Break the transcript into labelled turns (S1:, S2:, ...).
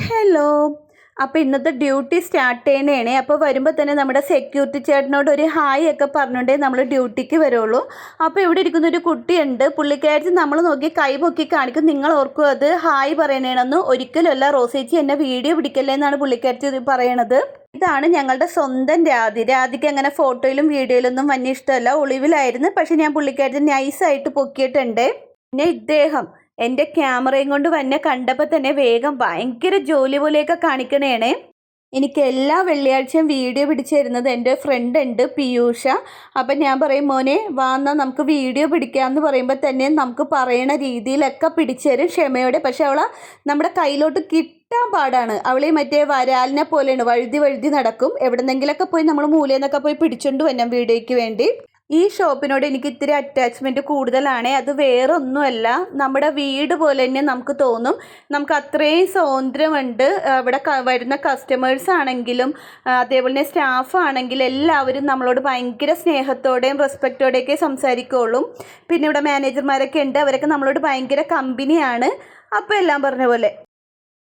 S1: Hello. അപ്പോൾ ഇന്നത്തെ duty start ചെയ്യണേണേ. അപ്പോൾ വരുമ്പോൾ തന്നെ നമ്മുടെ സെക്യൂരിറ്റി ചേട്ടനോട് ഒരു ഹായ് ഒക്കെ പറഞ്ഞുകൊണ്ടേ നമ്മൾ ഡ്യൂട്ടിക്ക് വരുള്ളൂ. അപ്പോൾ ഇവിടെ ഇരിക്കുന്ന ഒരു കുട്ടിയുണ്ട്. പുള്ളിക്കാരത്തി നമ്മൾ നോക്കി കൈ പൊക്കി കാണിക്കും. നിങ്ങൾ ഓർക്കും അത് ഹായ് പറയണേണെന്ന്. ഒരിക്കലുമല്ല, റോസേച്ചി എന്നെ വീഡിയോ പിടിക്കല്ലേ എന്നാണ് പുള്ളിക്കാരത്തി പറയണത്. ഇതാണ് ഞങ്ങളുടെ സ്വന്തം രാധി. രാധിക്ക് അങ്ങനെ ഫോട്ടോയിലും വീഡിയോയിലൊന്നും വലിയ ഇഷ്ടമല്ല, ഒളിവിലായിരുന്നു. പക്ഷെ ഞാൻ പുള്ളിക്കാരത്തി നൈസായിട്ട് പൊക്കിയിട്ടുണ്ട്. പിന്നെ ഇദ്ദേഹം എൻ്റെ ക്യാമറയും കൊണ്ട് വന്നെ കണ്ടപ്പോൾ തന്നെ വേഗം ഭയങ്കര ജോലി പോലെയൊക്കെ കാണിക്കണേണേ. എനിക്ക് എല്ലാ വെള്ളിയാഴ്ചയും വീഡിയോ പിടിച്ചു തരുന്നത് എൻ്റെ ഫ്രണ്ട് ഉണ്ട്, പിയൂഷ. അപ്പം ഞാൻ പറയും, മോനെ വാന്നാൽ നമുക്ക് വീഡിയോ പിടിക്കാമെന്ന് പറയുമ്പോൾ തന്നെ നമുക്ക് പറയണ രീതിയിലൊക്കെ പിടിച്ചു തരും ക്ഷമയോടെ. പക്ഷെ അവളെ നമ്മുടെ കയ്യിലോട്ട് കിട്ടാൻ പാടാണ്. അവളീ മറ്റേ വരാലിനെ പോലെയാണ്, വഴുതി വഴുതി നടക്കും. എവിടെന്നെങ്കിലൊക്കെ പോയി നമ്മൾ മൂലയെന്നൊക്കെ പോയി പിടിച്ചുകൊണ്ട് വരണം വീഡിയോയ്ക്ക് വേണ്ടി. ഈ ഷോപ്പിനോട് എനിക്ക് ഇത്തിരി അറ്റാച്ച്മെൻറ്റ് കൂടുതലാണ്. അത് വേറെ ഒന്നുമല്ല, നമ്മുടെ വീട് പോലെ തന്നെ നമുക്ക് തോന്നും. നമുക്ക് അത്രയും സ്വാതന്ത്ര്യമുണ്ട്. ഇവിടെ വരുന്ന കസ്റ്റമേഴ്സ് ആണെങ്കിലും അതേപോലെ തന്നെ സ്റ്റാഫ് ആണെങ്കിലും എല്ലാവരും നമ്മളോട് ഭയങ്കര സ്നേഹത്തോടെയും റെസ്പെക്റ്റോടെയൊക്കെ സംസാരിക്കുകയുള്ളൂ. പിന്നെ ഇവിടെ മാനേജർമാരൊക്കെ ഉണ്ട്, അവരൊക്കെ നമ്മളോട് ഭയങ്കര കമ്പനിയാണ്. അപ്പോൾ എല്ലാം പറഞ്ഞ പോലെ